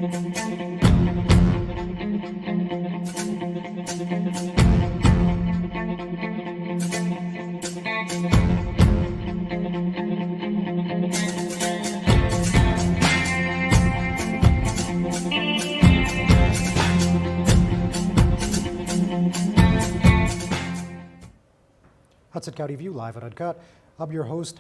Hudson County View live at Uncut. I'm your host,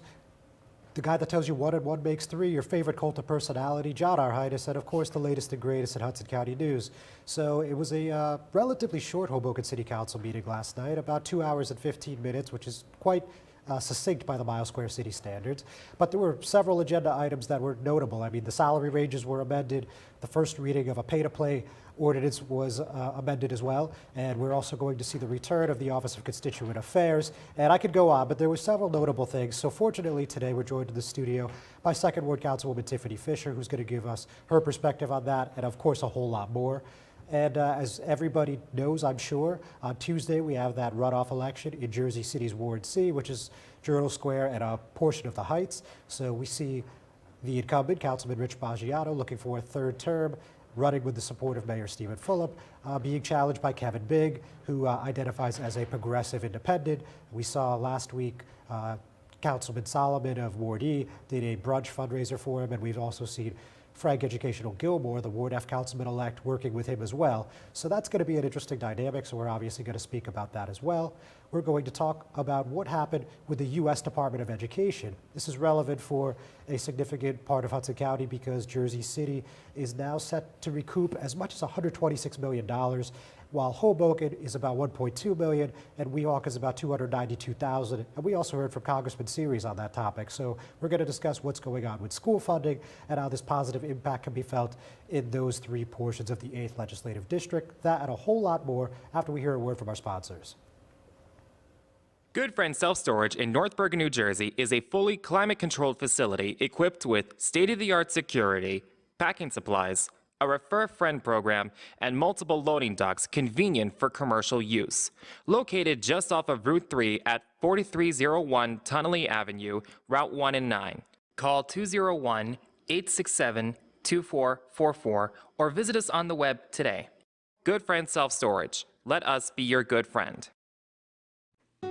the guy that tells you one and one makes three, your favorite cult of personality, John Arhitis, and of course the latest and greatest in Hudson County news. So it was a relatively short Hoboken City Council meeting last night, about 2 hours and 15 minutes, which is quite succinct by the Mile Square City standards. But there were several agenda items that were notable. I mean, the salary ranges were amended. The first reading of a pay-to-play ordinance was amended as well. And we're also going to see the return of the Office of Constituent Affairs. And I could go on, but there were several notable things. So fortunately today we're joined in the studio by 2nd Ward Councilwoman Tiffanie Fisher, who's going to give us her perspective on that, and of course a whole lot more. And as everybody knows, I'm sure, on Tuesday we have that runoff election in Jersey City's Ward C, which is Journal Square and a portion of the Heights. So we see the incumbent, Councilman Rich Baggiano, looking for a third term, running with the support of Mayor Stephen Fulop, being challenged by Kevin Bigg, who identifies as a progressive independent. We saw last week Councilman Solomon of Ward E did a brunch fundraiser for him, and we've also seen Frank Educational Gilmore, the Ward F councilman-elect, working with him as well. So that's going to be an interesting dynamic, so we're obviously going to speak about that as well. We're going to talk about what happened with the U.S. Department of Education. This is relevant for a significant part of Hudson County because Jersey City is now set to recoup as much as $126 million, while Hoboken is about $1.2 million and Weehawken is about $292,000. And we also heard from Congressman Series on that topic. So we're going to discuss what's going on with school funding and how this positive impact can be felt in those three portions of the 8th Legislative District. That and a whole lot more after we hear a word from our sponsors. Good Friend Self-Storage in North Bergen, New Jersey is a fully climate-controlled facility equipped with state-of-the-art security, packing supplies, a Refer a Friend program, and multiple loading docks convenient for commercial use. Located just off of Route 3 at 4301 Tunnelly Avenue, Route 1 and 9. Call 201-867-2444 or visit us on the web today. Good Friend Self-Storage. Let us be your good friend.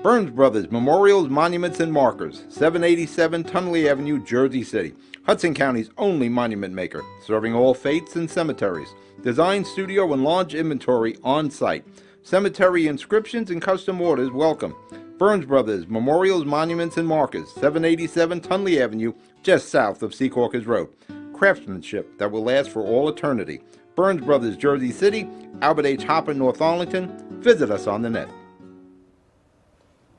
Burns Brothers Memorials, Monuments, and Markers, 787 Tunnelly Avenue, Jersey City. Hudson County's only monument maker, serving all faiths and cemeteries. Design, studio, and launch inventory on site. Cemetery inscriptions and custom orders welcome. Burns Brothers Memorials, Monuments, and Markers, 787 Tunnelly Avenue, just south of Secaucus Road. Craftsmanship that will last for all eternity. Burns Brothers, Jersey City, Albert H. Hopper, North Arlington. Visit us on the net.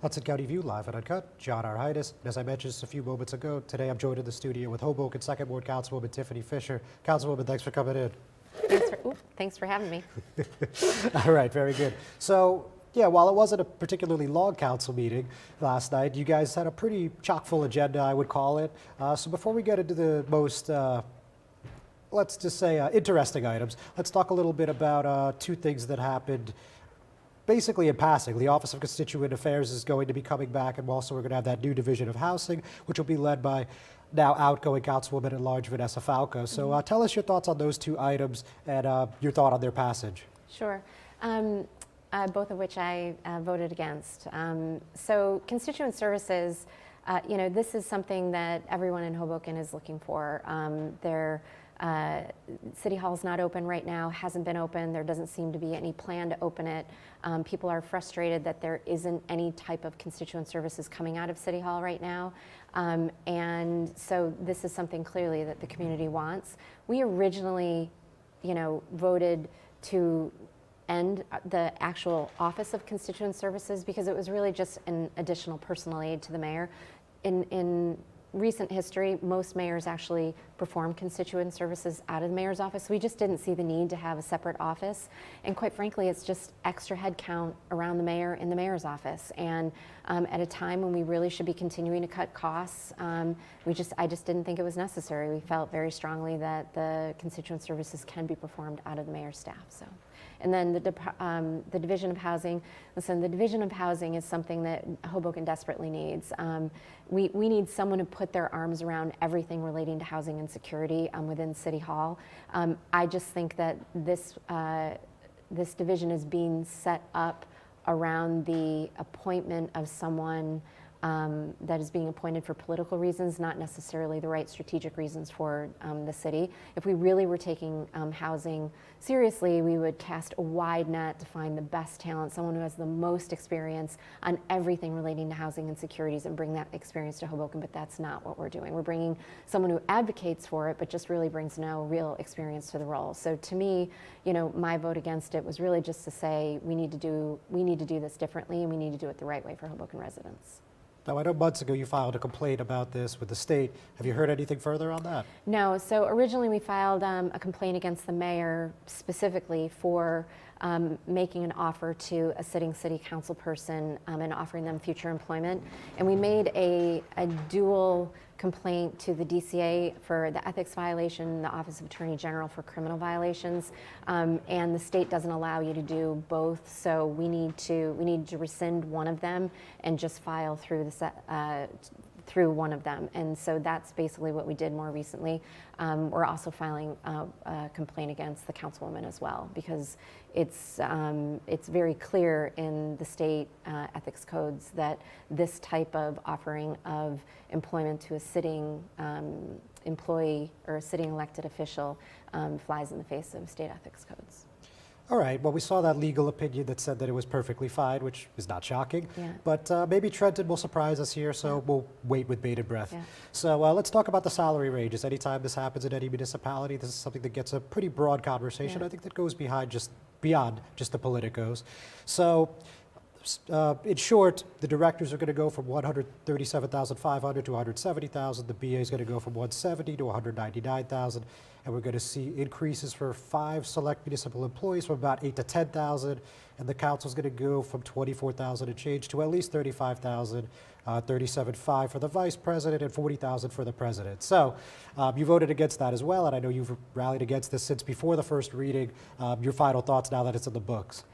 Hudson County View live at Uncut. John Arhitis. As I mentioned just a few moments ago, today I'm joined in the studio with Hoboken 2nd Ward Councilwoman Tiffanie Fisher. Councilwoman, thanks for coming in. Thanks for having me. All right, very good. So, yeah, while it wasn't a particularly long council meeting last night, you guys had a pretty chock-full agenda, I would call it. So before we get into the most, let's just say, interesting items, let's talk a little bit about two things that happened basically in passing. The Office of Constituent Affairs is going to be coming back, and also we're going to have that new division of housing, which will be led by now outgoing Councilwoman at Large Vanessa Falco. So tell us your thoughts on those two items and your thought on their passage. Sure. Both of which I voted against. So constituent services, you know, this is something that everyone in Hoboken is looking for. City Hall's not open right now, hasn't been open. There doesn't seem to be any plan to open it. People are frustrated that there isn't any type of constituent services coming out of City Hall right now. And so this is something clearly that the community wants. We originally, you know, voted to end the actual Office of Constituent Services because it was really just an additional personal aid to the mayor. In recent history, most mayors actually perform constituent services out of the mayor's office. We just didn't see the need to have a separate office. And quite frankly, it's just extra head count around the mayor in the mayor's office. And at a time when we really should be continuing to cut costs, I just didn't think it was necessary. We felt very strongly that the constituent services can be performed out of the mayor's staff. So. And then the Division of Housing, listen, the Division of Housing is something that Hoboken desperately needs. We need someone to put their arms around everything relating to housing security within City Hall. I just think that this division is being set up around the appointment of someone that is being appointed for political reasons, not necessarily the right strategic reasons for the city. If we really were taking housing seriously, we would cast a wide net to find the best talent, someone who has the most experience on everything relating to housing and securities, and bring that experience to Hoboken, but that's not what we're doing. We're bringing someone who advocates for it, but just really brings no real experience to the role. So to me, my vote against it was really just to say we need to do this differently, and we need to do it the right way for Hoboken residents. Now, I know months ago you filed a complaint about this with the state. Have you heard anything further on that? No. So originally we filed a complaint against the mayor specifically for making an offer to a sitting city council person and offering them future employment. And we made a dual complaint to the DCA for the ethics violation, the Office of Attorney General for criminal violations, and the state doesn't allow you to do both. So we need to rescind one of them and just file through through one of them. And so that's basically what we did more recently. We're also filing a complaint against the councilwoman as well, because it's very clear in the state ethics codes that this type of offering of employment to a sitting employee or a sitting elected official flies in the face of state ethics codes. All right, well, we saw that legal opinion that said that it was perfectly fine, which is not shocking. Yeah. But maybe Trenton will surprise us here, so we'll wait with bated breath. Yeah. So let's talk about the salary ranges. Anytime this happens in any municipality, this is something that gets a pretty broad conversation. Yeah. I think that goes beyond just the politicos. So in short, the directors are going to go from $137,500 to $170,000. The BA is going to go from $170,000 to $199,000. And we're going to see increases for 5 select municipal employees from about $8,000 to $10,000. And the council is going to go from $24,000 and change to at least $35,000, $37,500 for the vice president, and $40,000 for the president. So you voted against that as well, and I know you've rallied against this since before the first reading. Your final thoughts now that it's in the books?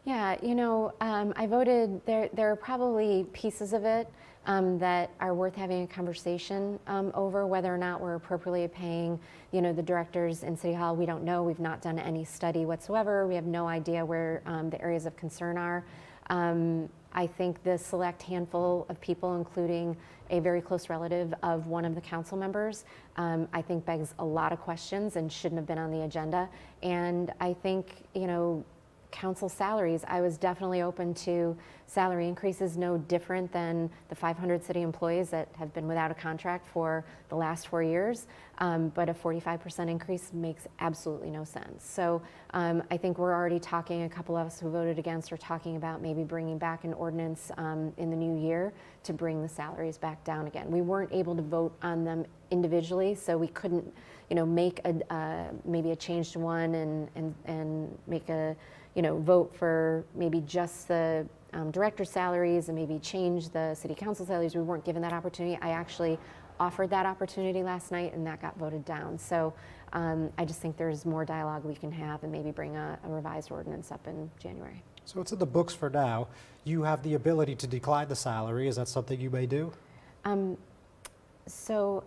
Yeah, I voted, there are probably pieces of it that are worth having a conversation over, whether or not we're appropriately paying, the directors in City Hall. We don't know. We've not done any study whatsoever. We have no idea where the areas of concern are. I think the select handful of people, including a very close relative of one of the council members, I think begs a lot of questions and shouldn't have been on the agenda. And I think, council salaries, I was definitely open to salary increases, no different than the 500 city employees that have been without a contract for the last 4 years. But a 45% increase makes absolutely no sense. So I think we're already talking, a couple of us who voted against are talking about maybe bringing back an ordinance in the new year to bring the salaries back down again. We weren't able to vote on them individually, so we couldn't, make maybe a change to one and make a vote for maybe just the director's salaries and maybe change the city council salaries. We weren't given that opportunity. I actually offered that opportunity last night, and that got voted down. So I just think there's more dialogue we can have and maybe bring a revised ordinance up in January. So it's in the books for now. You have the ability to decline the salary. Is that something you may do? So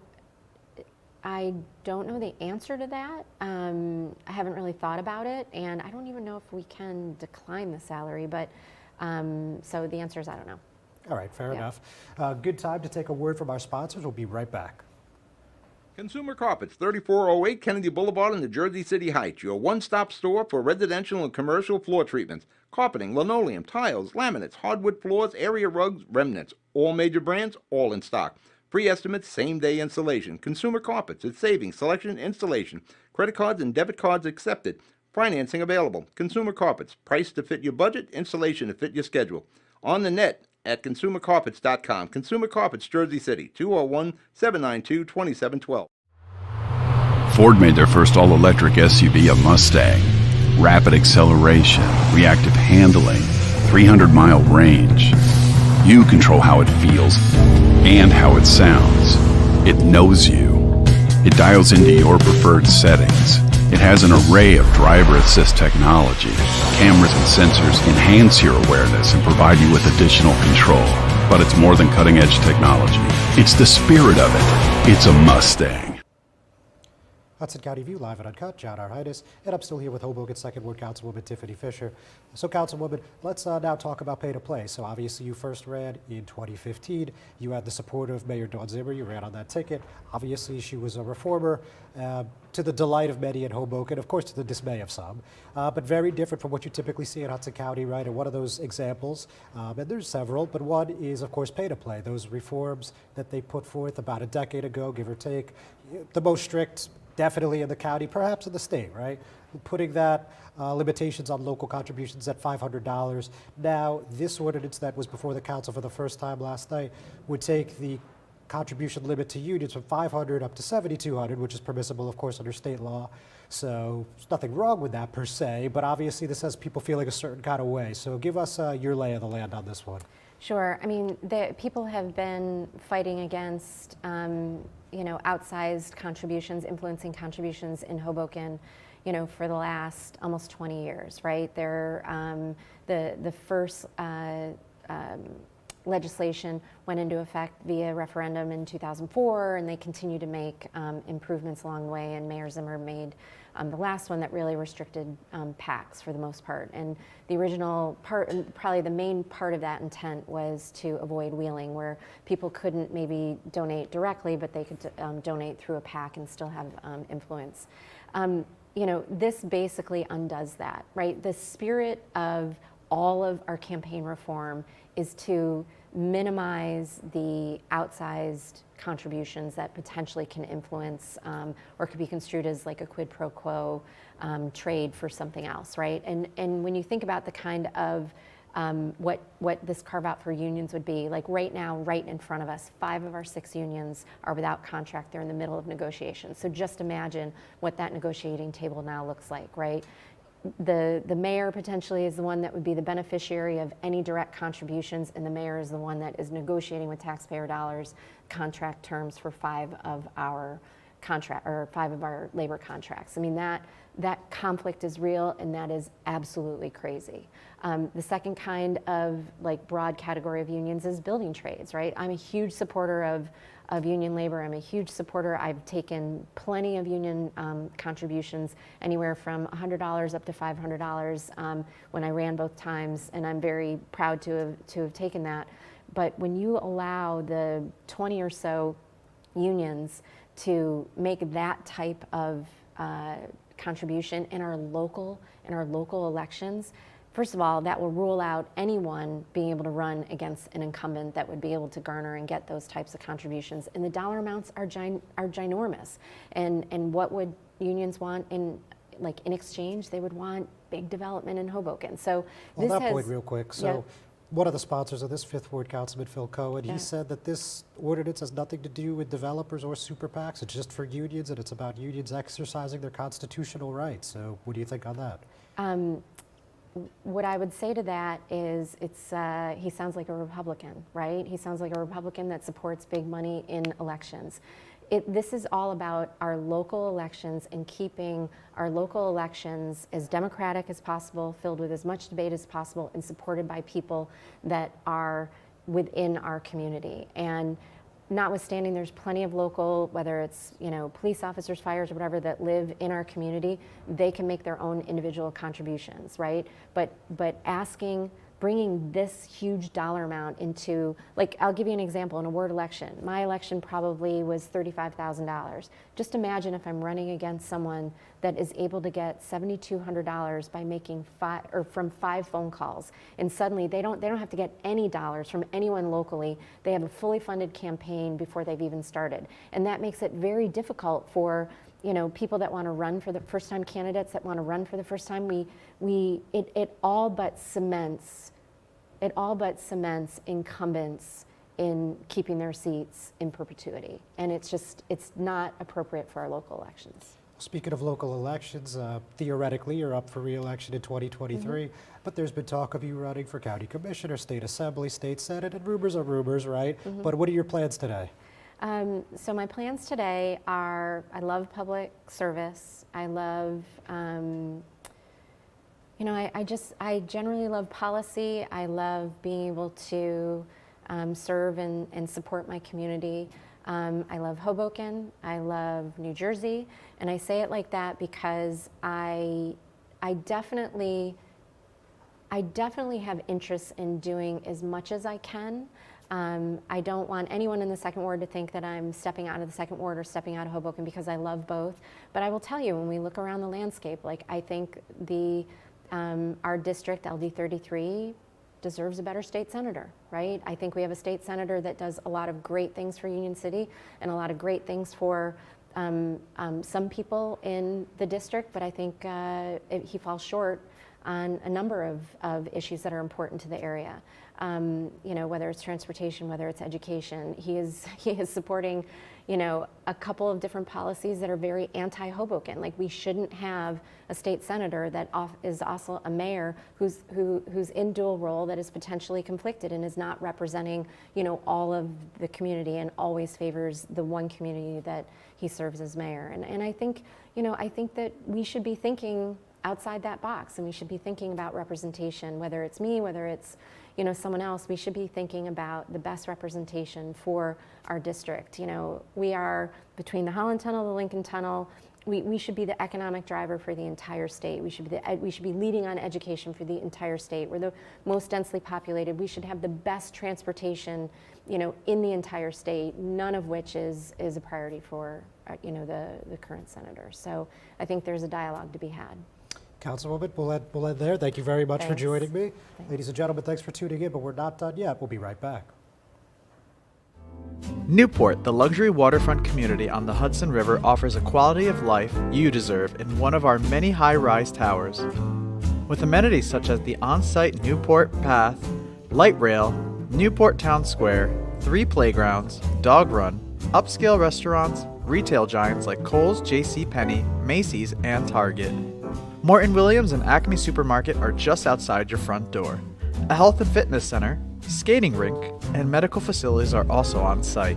I don't know the answer to that. I haven't really thought about it, and I don't even know if we can decline the salary, but so the answer is I don't know. All right, fair Yeah. enough. Good time to take a word from our sponsors. We'll be right back. Consumer Carpets, 3408 Kennedy Boulevard in the Jersey City Heights, your one-stop store for residential and commercial floor treatments, carpeting, linoleum, tiles, laminates, hardwood floors, area rugs, remnants, all major brands, all in stock. Free estimates, same-day installation. Consumer Carpets, it's savings, selection, installation. Credit cards and debit cards accepted. Financing available. Consumer Carpets, price to fit your budget, installation to fit your schedule. On the net at consumercarpets.com. Consumer Carpets, Jersey City, 201-792-2712. Ford made their first all-electric SUV a Mustang. Rapid acceleration, reactive handling, 300-mile range. You control how it feels and how it sounds. It knows you. It dials into your preferred settings. It has an array of driver assist technology. Cameras and sensors enhance your awareness and provide you with additional control. But it's more than cutting-edge technology. It's the spirit of it. It's a Mustang. Hudson County View live at Uncut, John Arhitis, and I'm still here with Hoboken 2nd Ward Councilwoman Tiffanie Fisher. So Councilwoman, let's now talk about pay to play. So obviously you first ran in 2015. You had the support of Mayor Dawn Zimmer. You ran on that ticket. Obviously she was a reformer to the delight of many in Hoboken, of course to the dismay of some, but very different from what you typically see in Hudson County, right? And one of those examples, and there's several, but one is of course pay to play. Those reforms that they put forth about a decade ago, give or take, the most strict definitely in the county, perhaps in the state, right? Putting that limitations on local contributions at $500. Now, this ordinance that was before the council for the first time last night would take the contribution limit to unions from $500 up to $7,200, which is permissible, of course, under state law. So there's nothing wrong with that per se, but obviously this has people feeling a certain kind of way. So give us your lay of the land on this one. Sure. I mean, people have been fighting against, outsized contributions, influencing contributions in Hoboken, for the last almost 20 years, right? The first legislation went into effect via referendum in 2004, and they continue to make improvements along the way, and Mayor Zimmer made the last one that really restricted PACs for the most part. And the original part, and probably the main part of that intent, was to avoid wheeling, where people couldn't maybe donate directly, but they could donate through a PAC and still have influence. This basically undoes that, right? The spirit of all of our campaign reform is to minimize the outsized contributions that potentially can influence or could be construed as like a quid pro quo trade for something else, right? And when you think about the kind of what this carve out for unions would be, like right now, right in front of us, 5 of our 6 unions are without contract. They're in the middle of negotiations. So just imagine what that negotiating table now looks like, right? The mayor potentially is the one that would be the beneficiary of any direct contributions, and the mayor is the one that is negotiating with taxpayer dollars contract terms for 5 of our labor contracts. I mean, that conflict is real, and that is absolutely crazy. The second kind of like broad category of unions is building trades, right? I'm a huge supporter of union labor. I'm a huge supporter. I've taken plenty of union contributions, anywhere from $100 up to $500 when I ran both times, and I'm very proud to have taken that. But when you allow the 20 or so unions to make that type of contribution in our local elections, first of all, that will rule out anyone being able to run against an incumbent that would be able to garner and get those types of contributions. And the dollar amounts are ginormous. And what would unions want in exchange? They would want big development in Hoboken. So on that point, real quick. So one of the sponsors of this, 5th Ward Councilman Phil Cohen, he said that this ordinance has nothing to do with developers or super PACs. It's just for unions, and it's about unions exercising their constitutional rights. So what do you think on that? What I would say to that is he sounds like a Republican, right? He sounds like a Republican that supports big money in elections. This is all about our local elections and keeping our local elections as democratic as possible, filled with as much debate as possible, and supported by people that are within our community. And notwithstanding, there's plenty of local, whether it's police officers, fires, or whatever, that live in our community. They can make their own individual contributions, right? But bringing this huge dollar amount into, like, I'll give you an example. In a ward election, my election probably was $35,000. Just imagine if I'm running against someone that is able to get $7,200 by making from 5 phone calls, and suddenly they don't have to get any dollars from anyone locally. They have a fully funded campaign before they've even started, and that makes it very difficult for people that want to run for the first time, candidates that want to run for the first time. It all but cements incumbents in keeping their seats in perpetuity, and it's not appropriate for our local elections. Speaking of local elections, theoretically you're up for re-election in 2023, but there's been talk of you running for county commissioner, state assembly, state senate, and rumors are rumors, right? But what are your plans today? So my plans today are, I love public service. I love, I generally love policy. I love being able to serve and support my community. I love Hoboken, I love New Jersey, and I say it like that because I definitely have interest in doing as much as I can. I don't want anyone in the second ward to think that I'm stepping out of the second ward or stepping out of Hoboken, because I love both. But I will tell you, when we look around the landscape, like, I think our district, LD33, deserves a better state senator, right? I think we have a state senator that does a lot of great things for Union City and a lot of great things for some people in the district, but I think he falls short on a number of issues that are important to the area. Whether it's transportation, whether it's education, he is supporting, a couple of different policies that are very anti-Hoboken. Like, we shouldn't have a state senator that is also a mayor who's in dual role, that is potentially conflicted and is not representing, all of the community, and always favors the one community that he serves as mayor. And I think, I think that we should be thinking outside that box, and we should be thinking about representation, whether it's me, whether it's someone else. We should be thinking about the best representation for our district. We are between the Holland Tunnel, the Lincoln Tunnel. We should be the economic driver for the entire state. We should be leading on education for the entire state. We're the most densely populated. We should have the best transportation, in the entire state. None of which is a priority for the current senator. So I think there's a dialogue to be had. Councilwoman, we'll end there. Thank you very much for Thanks. joining me. Ladies and gentlemen, thanks for tuning in, but we're not done yet. We'll be right back. Newport, the luxury waterfront community on the Hudson River, offers a quality of life you deserve in one of our many high-rise towers. With amenities such as the on-site Newport Path, light rail, Newport Town Square, 3 playgrounds, dog run, upscale restaurants, retail giants like Kohl's, JCPenney, Macy's, and Target. Morton Williams and Acme Supermarket are just outside your front door. A health and fitness center, skating rink, and medical facilities are also on site.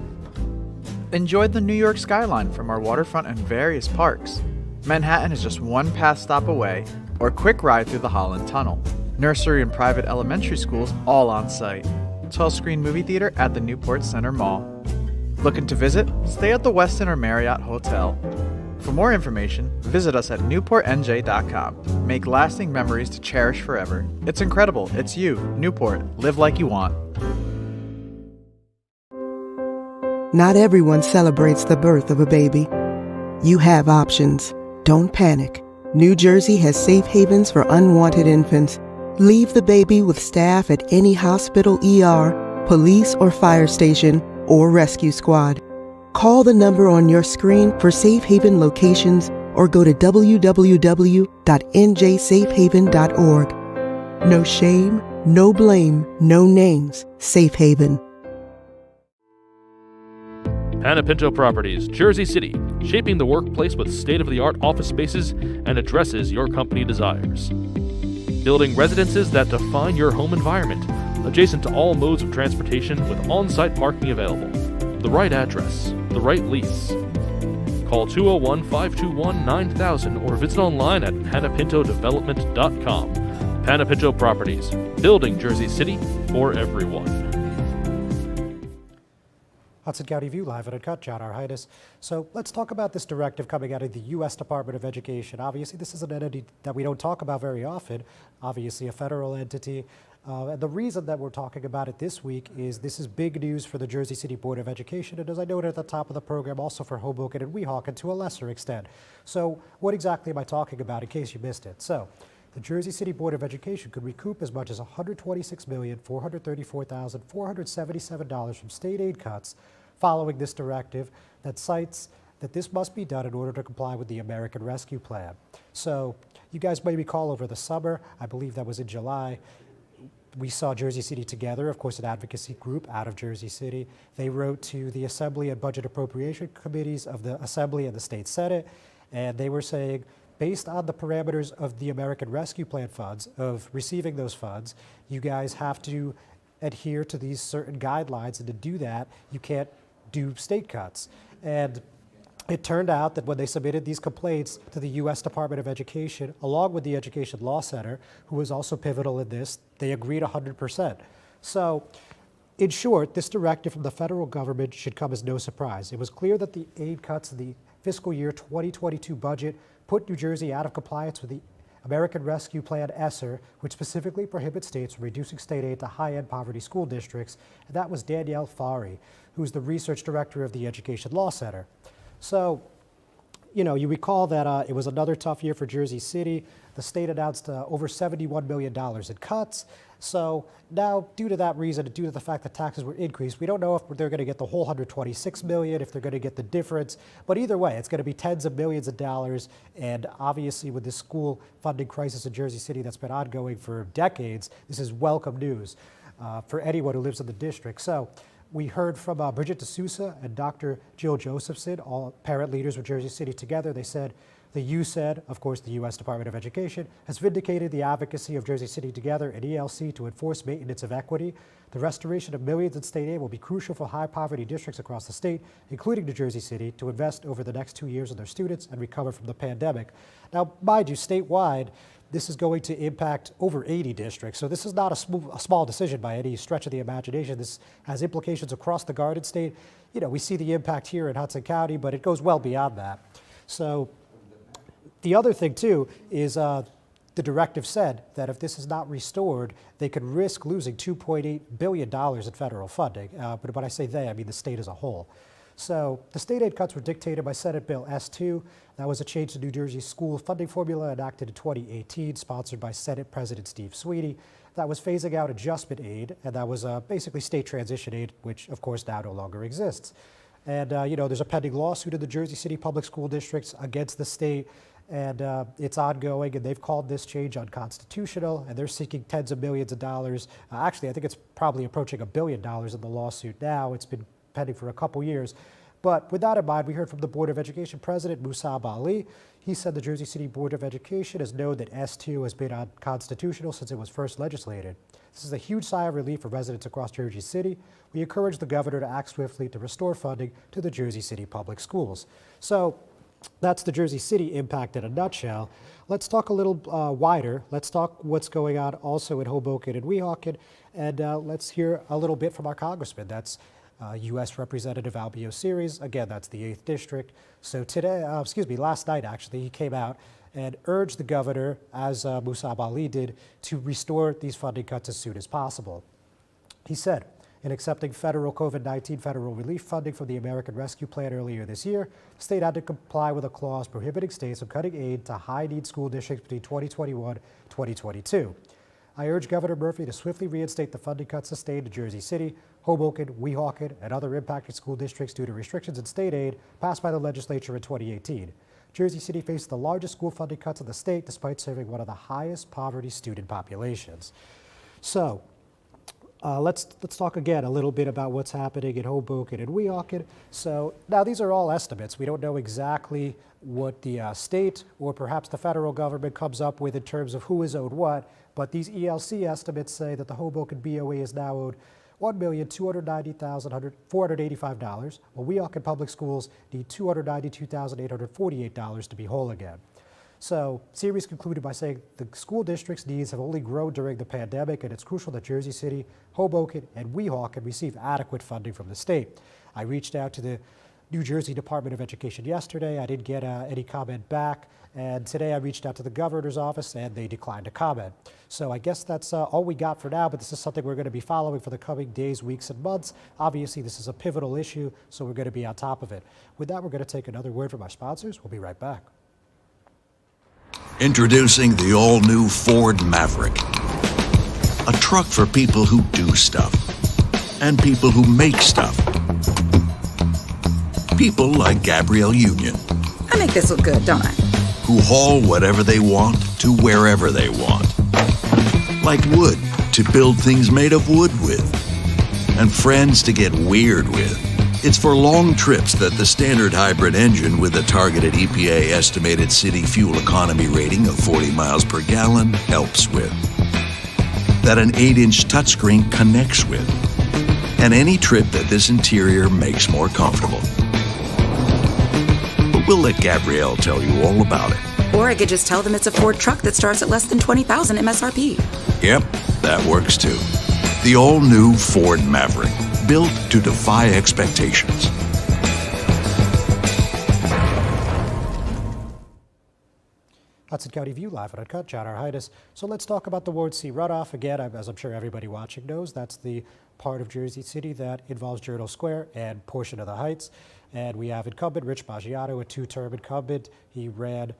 Enjoy the New York skyline from our waterfront and various parks. Manhattan is just one path stop away, or quick ride through the Holland Tunnel. Nursery and private elementary schools all on site. 12-screen movie theater at the Newport Center Mall. Looking to visit? Stay at the Westin or Marriott Hotel. For more information, visit us at newportnj.com. Make lasting memories to cherish forever. It's incredible. It's you, Newport. Live like you want. Not everyone celebrates the birth of a baby. You have options. Don't panic. New Jersey has safe havens for unwanted infants. Leave the baby with staff at any hospital, ER, police or fire station, or rescue squad. Call the number on your screen for safe haven locations, or go to www.njsafehaven.org. No shame, no blame, no names. Safe Haven. Panepinto Properties, Jersey City, shaping the workplace with state-of-the-art office spaces and addresses your company desires. Building residences that define your home environment, adjacent to all modes of transportation with on-site parking available. The right address, the right lease. Call 201-521-9000 or visit online at panepintodevelopment.com. Panepinto Properties, building Jersey City for everyone. Hudson County View live at Uncut, John Arhitis. So let's talk about this directive coming out of the U.S. Department of Education. Obviously, this is an entity that we don't talk about very often, obviously a federal entity. And the reason that we're talking about it this week is this is big news for the Jersey City Board of Education, and as I noted at the top of the program, also for Hoboken and Weehawken to a lesser extent. So what exactly am I talking about, in case you missed it? So the Jersey City Board of Education could recoup as much as $126,434,477 from state aid cuts following this directive that cites that this must be done in order to comply with the American Rescue Plan. So you guys may recall over the summer, I believe that was in July, we saw Jersey City Together, of course, an advocacy group out of Jersey City. They wrote to the Assembly and Budget Appropriation Committees of the Assembly and the State Senate, and they were saying, based on the parameters of the American Rescue Plan funds, of receiving those funds, you guys have to adhere to these certain guidelines, and to do that, you can't do state cuts. And it turned out that when they submitted these complaints to the U.S. Department of Education, along with the Education Law Center, who was also pivotal in this, they agreed 100%. So in short, this directive from the federal government should come as no surprise. It was clear that the aid cuts in the fiscal year 2022 budget put New Jersey out of compliance with the American Rescue Plan ESSER, which specifically prohibits states from reducing state aid to high-end poverty school districts. And that was Danielle Fari, who's the research director of the Education Law Center. So, you recall that it was another tough year for Jersey City. The state announced over $71 million in cuts. So now, due to that reason, due to the fact that taxes were increased, we don't know if they're going to get the whole $126 million, if they're going to get the difference. But either way, it's going to be tens of millions of dollars. And obviously, with this school funding crisis in Jersey City that's been ongoing for decades, this is welcome news for anyone who lives in the district. So we heard from Bridget D'Souza and Dr. Jill Josephson, all parent leaders with Jersey City together. They said, the USED, of course, the U.S. Department of Education, has vindicated the advocacy of Jersey City Together and ELC to enforce maintenance of equity. The restoration of millions in state aid will be crucial for high poverty districts across the state, including New Jersey City, to invest over the next 2 years in their students and recover from the pandemic. Now, mind you, statewide, this is going to impact over 80 districts. So this is not a small decision by any stretch of the imagination. This has implications across the Garden State. We see the impact here in Hudson County, but it goes well beyond that. So the other thing, too, is the directive said that if this is not restored, they could risk losing $2.8 billion in federal funding. But when I say they, I mean the state as a whole. So the state aid cuts were dictated by Senate Bill S2. That was a change to New Jersey's school funding formula enacted in 2018, sponsored by Senate President Steve Sweeney. That was phasing out adjustment aid, and that was basically state transition aid, which, of course, now no longer exists. And, there's a pending lawsuit in the Jersey City public school districts against the state, and it's ongoing, and they've called this change unconstitutional, and they're seeking tens of millions of dollars. Actually, I think it's probably approaching $1 billion in the lawsuit now. It's been pending for a couple years. But with that in mind, we heard from the Board of Education President Musab Ali. He said the Jersey City Board of Education has known that S2 has been unconstitutional since it was first legislated. This is a huge sigh of relief for residents across Jersey City. We encourage the governor to act swiftly to restore funding to the Jersey City public schools. So that's the Jersey City impact in a nutshell. Let's talk a little wider. Let's talk what's going on also in Hoboken and Weehawken, and let's hear a little bit from our congressman. That's U.S. Representative Albio Series. Again, that's the 8th District. So last night actually, he came out and urged the governor, as Musab Ali did, to restore these funding cuts as soon as possible. He said, in accepting federal COVID-19 federal relief funding from the American Rescue Plan earlier this year, the state had to comply with a clause prohibiting states from cutting aid to high-need school districts between 2021 and 2022. I urge Governor Murphy to swiftly reinstate the funding cuts sustained in Jersey City, Hoboken, Weehawken, and other impacted school districts due to restrictions in state aid passed by the legislature in 2018. Jersey City faced the largest school funding cuts in the state despite serving one of the highest poverty student populations. So let's talk again a little bit about what's happening in Hoboken and Weehawken. So now these are all estimates. We don't know exactly what the state or perhaps the federal government comes up with in terms of who is owed what, but these ELC estimates say that the Hoboken BOE is now owed $1,290,485, while Weehawken Public Schools need $292,848 to be whole again. So, series concluded by saying the school district's needs have only grown during the pandemic, and it's crucial that Jersey City, Hoboken, and Weehawken receive adequate funding from the state. I reached out to the New Jersey Department of Education yesterday. I didn't get any comment back. And today I reached out to the governor's office and they declined to comment. So I guess that's all we got for now, but this is something we're going to be following for the coming days, weeks, and months. Obviously, this is a pivotal issue, so we're going to be on top of it. With that, we're going to take another word from our sponsors. We'll be right back. Introducing the all-new Ford Maverick. A truck for people who do stuff. And people who make stuff. People like Gabrielle Union. I make this look good, don't I? Who haul whatever they want to wherever they want. Like wood to build things made of wood with. And friends to get weird with. It's for long trips that the standard hybrid engine with a targeted EPA estimated city fuel economy rating of 40 miles per gallon helps with. That an 8-inch touchscreen connects with. And any trip that this interior makes more comfortable. But we'll let Gabrielle tell you all about it. Or I could just tell them it's a Ford truck that starts at less than $20,000 MSRP. Yep, that works too. The all-new Ford Maverick, built to defy expectations. Hudson County View live at Uncut, John Arhitis. So let's talk about the Ward C runoff. Again, as I'm sure everybody watching knows, that's the part of Jersey City that involves Journal Square and portion of the Heights. And we have incumbent Rich Baggiato, a two-term incumbent. He ran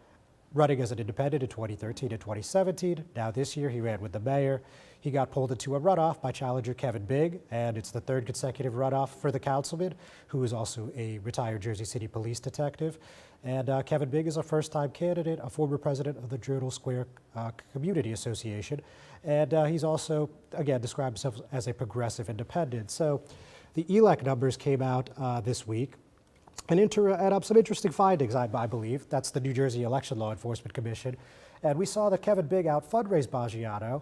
running as an independent in 2013 and 2017. Now this year he ran with the mayor. He got pulled into a runoff by challenger Kevin Bigg, and it's the third consecutive runoff for the councilman, who is also a retired Jersey City police detective. And Kevin Bigg is a first-time candidate, a former president of the Journal Square Community Association. And he's also, again, described himself as a progressive independent. So the ELEC numbers came out this week and add up some interesting findings, I believe. That's the New Jersey Election Law Enforcement Commission. And we saw that Kevin Bigg out fundraised Baggiato,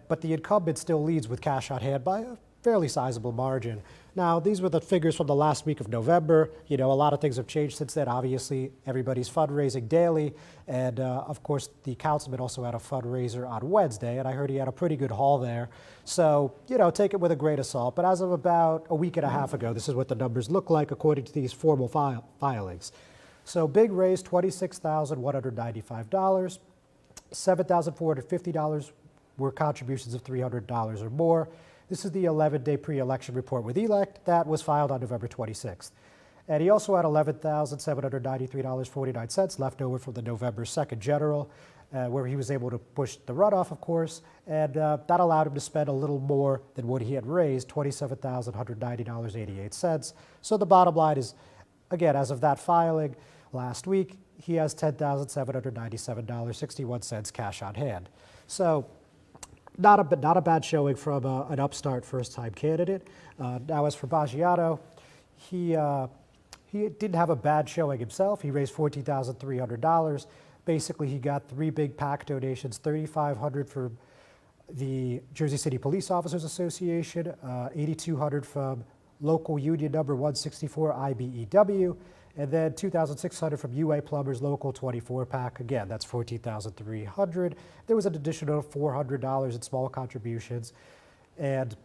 but the incumbent still leads with cash on hand by a fairly sizable margin. Now, these were the figures from the last week of November. You know, a lot of things have changed since then. Obviously, everybody's fundraising daily. And of course, the councilman also had a fundraiser on Wednesday, and I heard he had a pretty good haul there. So, you know, take it with a grain of salt. But as of about a week and a half ago, this is what the numbers look like according to these formal filings. So Bigg raised $26,195. $7,450 were contributions of $300 or more. This is the 11-day pre-election report with ELECT. That was filed on November 26th. And he also had $11,793.49 left over from the November 2nd general, where he was able to push the runoff, of course, and that allowed him to spend a little more than what he had raised, $27,190.88. So the bottom line is, again, as of that filing last week, he has $10,797.61 cash on hand. So not a bad showing from an upstart first-time candidate. Now, as for Baggiato, he didn't have a bad showing himself. He raised $14,300. Basically, he got three big PAC donations: $3,500 from the Jersey City Police Officers Association, $8,200 from local union number 164 IBEW, and then $2,600 from UA Plumbers Local 24 PAC. Again, that's $14,300. There was an additional $400 in small contributions. And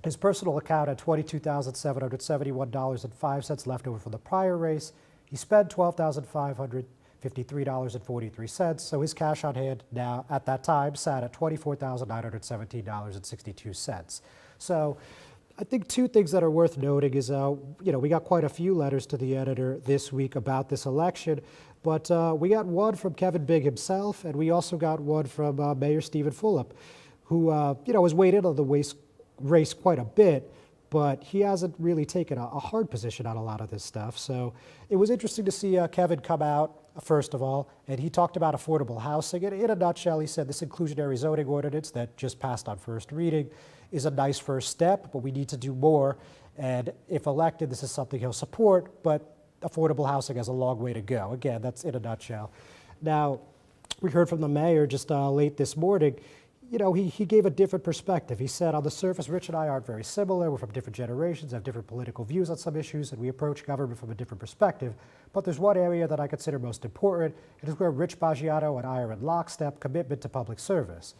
his personal account had $22,771.05 left over from the prior race. He spent $12,553.43. So his cash on hand now, at that time, sat at $24,917.62. So I think two things that are worth noting is, we got quite a few letters to the editor this week about this election, but we got one from Kevin Bigg himself, and we also got one from Mayor Stephen Fulop, who, has weighed in on the race quite a bit, but he hasn't really taken a hard position on a lot of this stuff. So it was interesting to see Kevin come out, first of all, and he talked about affordable housing. And in a nutshell, he said this inclusionary zoning ordinance that just passed on first reading is a nice first step, but we need to do more. And if elected, this is something he'll support, but affordable housing has a long way to go. Again, that's in a nutshell. Now, we heard from the mayor just late this morning. He gave a different perspective. He said, on the surface, Rich and I aren't very similar. We're from different generations, have different political views on some issues, and we approach government from a different perspective. But there's one area that I consider most important. It is where Rich Baggiato and I are in lockstep: commitment to public service.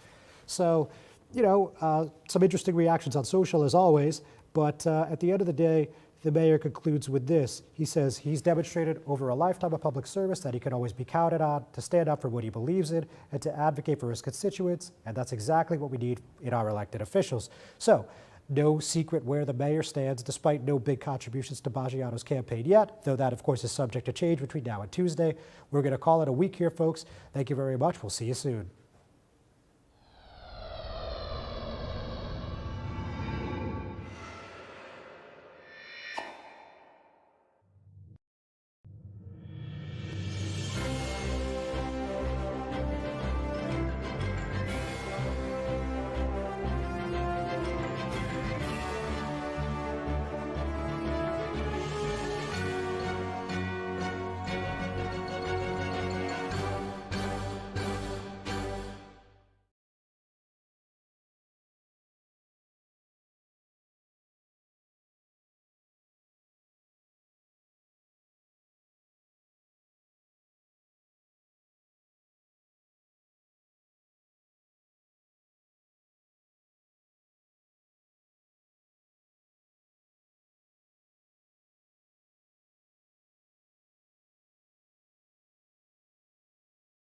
So, some interesting reactions on social as always, but at the end of the day, the mayor concludes with this. He says he's demonstrated over a lifetime of public service that he can always be counted on to stand up for what he believes in and to advocate for his constituents, and that's exactly what we need in our elected officials. So, no secret where the mayor stands, despite no big contributions to Baggiato's campaign yet, though that, of course, is subject to change between now and Tuesday. We're going to call it a week here, folks. Thank you very much. We'll see you soon.